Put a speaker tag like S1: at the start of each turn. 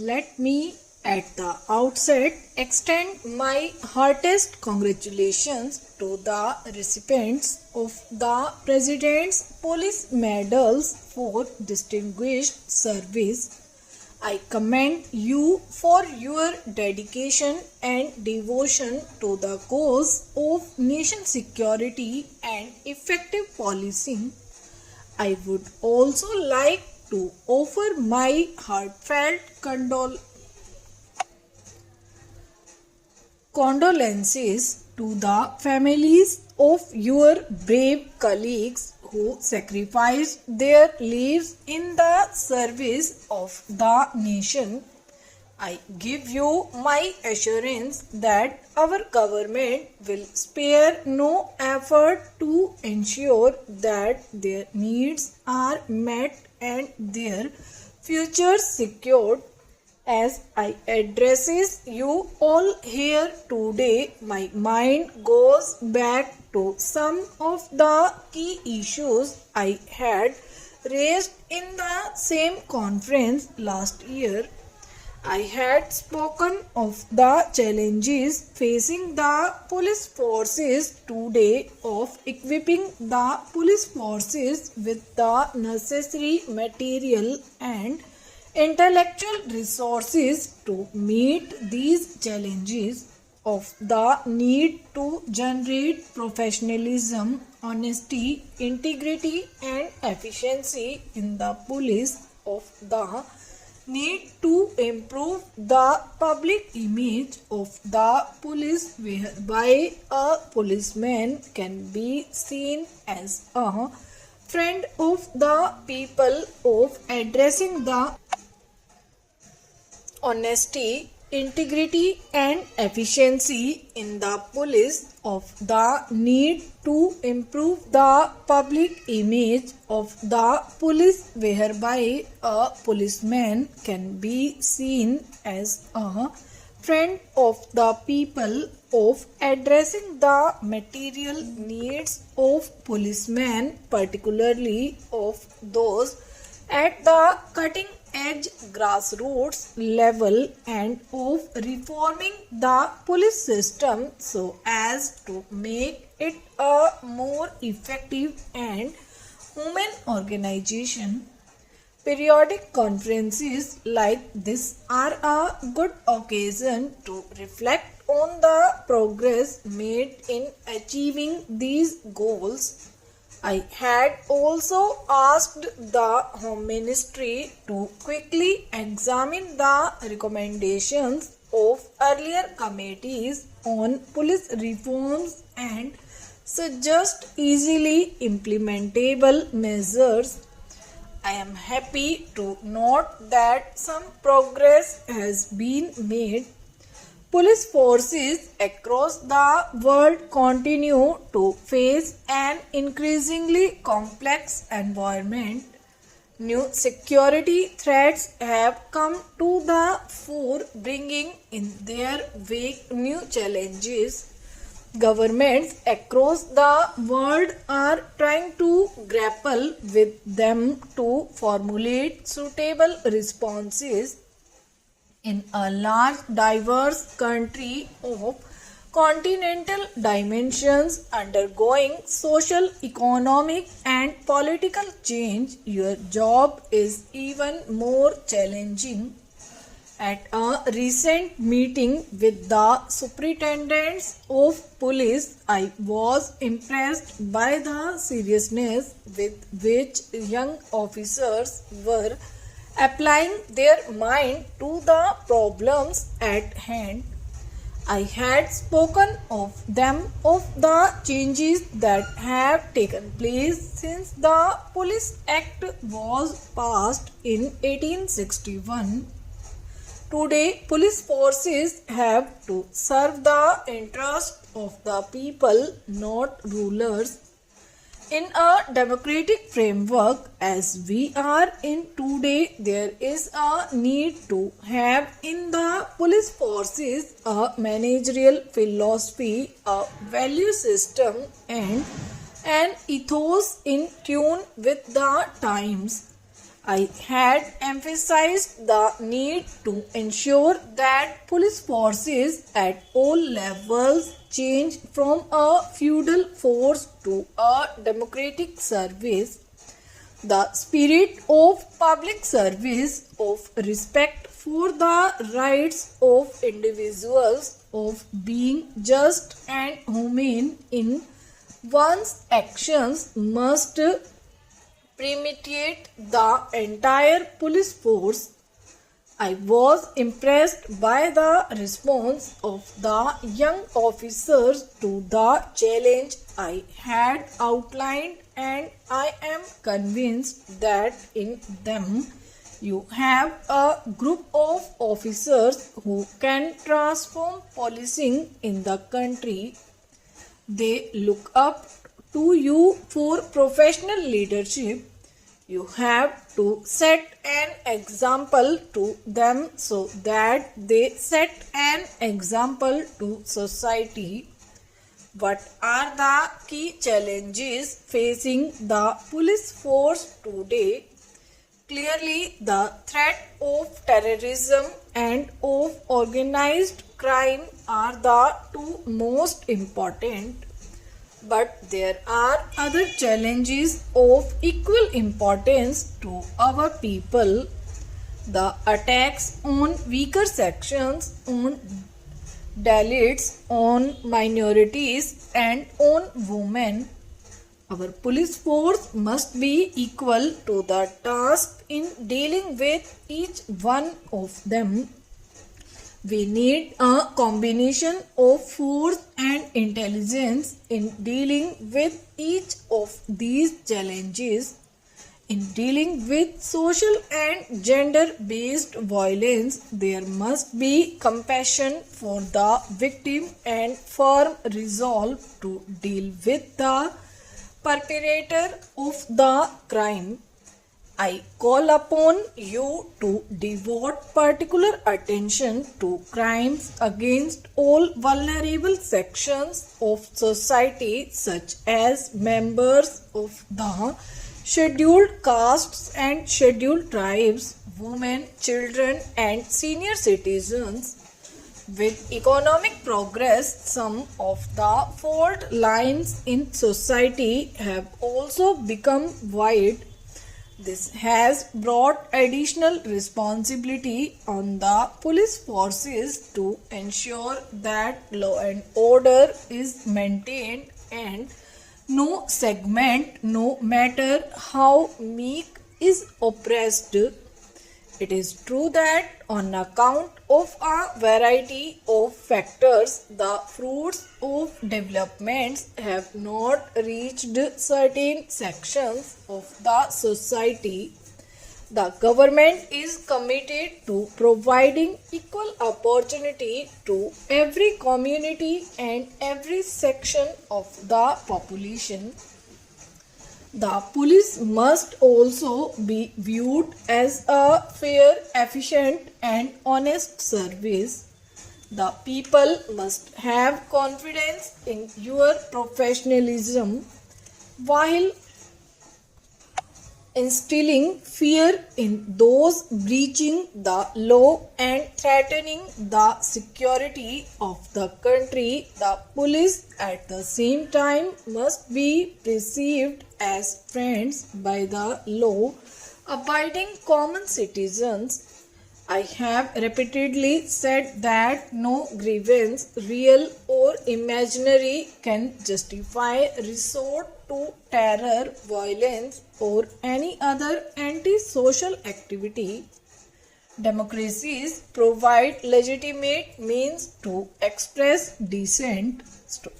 S1: Let me at the outset extend my heartiest congratulations to the recipients of the President's Police Medals for Distinguished Service. I commend you for your dedication and devotion to the cause of nation security and effective policing. I would also like to offer my heartfelt condolences to the families of your brave colleagues who sacrificed their lives in the service of the nation. I give you my assurance that our government will spare no effort to ensure that their needs are met and their futures secured. As I addresses you all here today, my mind goes back to some of the key issues I had raised in the same conference last year. I had spoken of the challenges facing the police forces today of equipping the police forces with the necessary material and intellectual resources to meet these challenges, of the need to generate professionalism, honesty, integrity and efficiency in the police, of the need to improve the public image of the police whereby a policeman can be seen as a friend of the people, of addressing the honesty, integrity and efficiency in the police, of the need to improve the public image of the police whereby a policeman can be seen as a friend of the people, of addressing the material needs of policemen, particularly of those at the cutting edge grassroots level, and of reforming the police system so as to make it a more effective and human organization. Periodic conferences like this are a good occasion to reflect on the progress made in achieving these goals. I had also asked the Home Ministry to quickly examine the recommendations of earlier committees on police reforms and suggest easily implementable measures. I am happy to note that some progress has been made. Police forces across the world continue to face an increasingly complex environment. New security threats have come to the fore, bringing in their wake new challenges. Governments across the world are trying to grapple with them to formulate suitable responses. In a large, diverse country of continental dimensions undergoing social, economic, and political change, your job is even more challenging. At a recent meeting with the superintendents of police, I was impressed by the seriousness with which young officers were applying their mind to the problems at hand. I had spoken of them of the changes that have taken place since the Police Act was passed in 1861. Today, police forces have to serve the interests of the people, not rulers. In a democratic framework as we are in today, there is a need to have in the police forces a managerial philosophy, a value system, and an ethos in tune with the times. I had emphasized the need to ensure that police forces at all levels change from a feudal force to a democratic service. The spirit of public service, of respect for the rights of individuals, of being just and humane in one's actions must permeate the entire police force. I was impressed by the response of the young officers to the challenge I had outlined, and I am convinced that in them you have a group of officers who can transform policing in the country. They look up to you for professional leadership. You have to set an example to them so that they set an example to society. What are the key challenges facing the police force today? Clearly, the threat of terrorism and of organized crime are the two most important. But there are other challenges of equal importance to our people. The attacks on weaker sections, on Dalits, on minorities, and on women. Our police force must be equal to the task in dealing with each one of them. We need a combination of force and intelligence in dealing with each of these challenges. In dealing with social and gender-based violence, there must be compassion for the victim and firm resolve to deal with the perpetrator of the crime. I call upon you to devote particular attention to crimes against all vulnerable sections of society, such as members of the scheduled castes and scheduled tribes, women, children, and senior citizens. With economic progress, some of the fault lines in society have also become wide. This has brought additional responsibility on the police forces to ensure that law and order is maintained and no segment, no matter how meek, is oppressed. It is true that on account of a variety of factors, the fruits of developments have not reached certain sections of the society. The government is committed to providing equal opportunity to every community and every section of the population. The police must also be viewed as a fair, efficient, and honest service. The people must have confidence in your professionalism while instilling fear in those breaching the law and threatening the security of the country. The police at the same time must be perceived as friends by the law-abiding common citizens. I have repeatedly said that no grievance, real or imaginary, can justify resort to terror, violence, or any other anti-social activity. Democracies provide legitimate means to express dissent, to